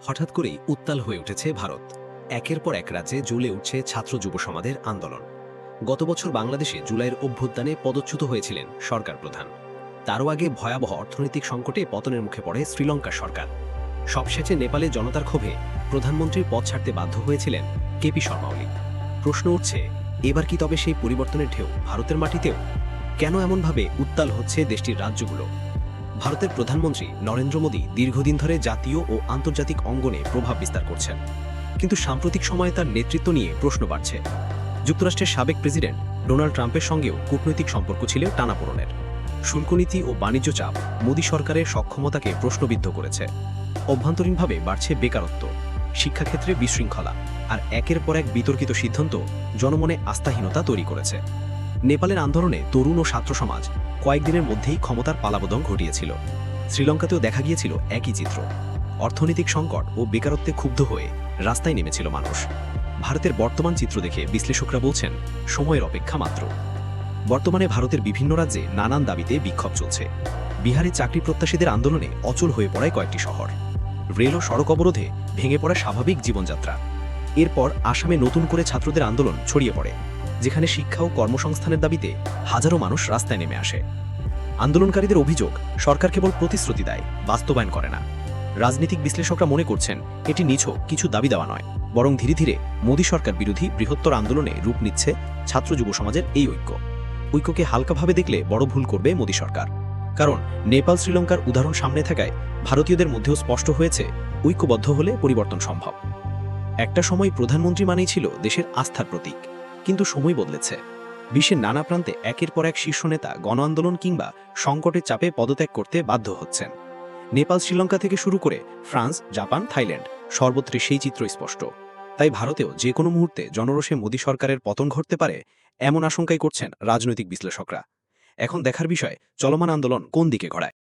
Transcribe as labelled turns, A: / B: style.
A: হঠাৎ করেই উত্তাল হয়ে উঠেছে ভারত। একের পর এক রাজ্যে জ্বলে উঠছে ছাত্র যুব সমাজের আন্দোলন। গত বছর বাংলাদেশে জুলাইয়ের অভ্যুত্থানে পদচ্যুত হয়েছিলেন সরকার প্রধান। তারও আগে ভয়াবহ অর্থনৈতিক সংকটে পতনের মুখে পড়ে শ্রীলঙ্কার সরকার। সবশেষে নেপালে জনতার ক্ষোভে প্রধানমন্ত্রীর পদ ছাড়তে বাধ্য হয়েছিলেন কেপি শর্মা ওলি। প্রশ্ন উঠছে, এবার কি তবে সেই পরিবর্তনের ঢেউ ভারতের মাটিতেও? কেন এমনভাবে উত্তাল হচ্ছে দেশটির রাজ্যগুলো? ভারতের প্রধানমন্ত্রী নরেন্দ্র মোদী দীর্ঘদিন ধরে জাতীয় ও আন্তর্জাতিক অঙ্গনে প্রভাব বিস্তার করছেন, কিন্তু সাম্প্রতিক সময়ে তার নেতৃত্ব নিয়ে প্রশ্ন বাড়ছে। যুক্তরাষ্ট্রের সাবেক প্রেসিডেন্ট ডোনাল্ড ট্রাম্পের সঙ্গেও কূটনৈতিক সম্পর্ক ছিল টানাপোড়েনের। শুল্কনীতি ও বাণিজ্য চাপ মোদী সরকারের সক্ষমতাকে প্রশ্নবিদ্ধ করেছে। অভ্যন্তরীণভাবে বাড়ছে বেকারত্ব, শিক্ষাক্ষেত্রে বিশৃঙ্খলা, আর একের পর এক বিতর্কিত সিদ্ধান্ত জনমনে আস্থাহীনতা তৈরি করেছে। নেপালের আন্দোলনে তরুণ ও ছাত্র সমাজ কয়েকদিনের মধ্যেই ক্ষমতার পালাবদল ঘটিয়েছিল। শ্রীলঙ্কাতেও দেখা গিয়েছিল একই চিত্র। অর্থনৈতিক সংকট ও বেকারত্বে ক্ষুব্ধ হয়ে রাস্তায় নেমেছিল মানুষ। ভারতের বর্তমান চিত্র দেখে বিশ্লেষকরা বলছেন, সময়ের অপেক্ষা মাত্র। বর্তমানে ভারতের বিভিন্ন রাজ্যে নানান দাবিতে বিক্ষোভ চলছে। বিহারে চাকরি প্রত্যাশীদের আন্দোলনে অচল হয়ে পড়ায় কয়েকটি শহর। রেল ও সড়ক অবরোধে ভেঙে পড়া স্বাভাবিক জীবনযাত্রা। এরপর আসামে নতুন করে ছাত্রদের আন্দোলন ছড়িয়ে পড়ে, যেখানে শিক্ষা ও কর্মসংস্থানের দাবিতে হাজারো মানুষ রাস্তায় নেমে আসে। আন্দোলনকারীদের অভিযোগ, সরকার কেবল প্রতিশ্রুতি দেয়, বাস্তবায়ন করে না। রাজনৈতিক বিশ্লেষকরা মনে করছেন, এটি নিছক কিছু দাবি দেওয়া নয়, বরং ধীরে ধীরে মোদী সরকার বিরোধী বৃহত্তর আন্দোলনে রূপ নিচ্ছে ছাত্র যুব সমাজের এই ঐক্যকে হালকাভাবে দেখলে বড় ভুল করবে মোদী সরকার। কারণ নেপাল শ্রীলঙ্কার উদাহরণ সামনে থাকায় ভারতীয়দের মধ্যেও স্পষ্ট হয়েছে, ঐক্যবদ্ধ হলে পরিবর্তন সম্ভব। একটা সময় প্রধানমন্ত্রী মানেই ছিল দেশের আস্থার প্রতীক, কিন্তু সময় বদলেছে। বিশ্বের নানা প্রান্তে একের পর এক শীর্ষ নেতা গণ আন্দোলন কিংবা সংকটের চাপে পদত্যাগ করতে বাধ্য হচ্ছেন। নেপাল শ্রীলঙ্কা থেকে শুরু করে ফ্রান্স, জাপান, থাইল্যান্ড, সর্বত্রই সেই চিত্র স্পষ্ট। তাই ভারতেও যে কোনো মুহূর্তে জনরোষে মোদী সরকারের পতন ঘটতে পারে, এমন আশঙ্কাই করছেন রাজনৈতিক বিশ্লেষকরা। এখন দেখার বিষয়, চলমান আন্দোলন কোন দিকে গড়ায়।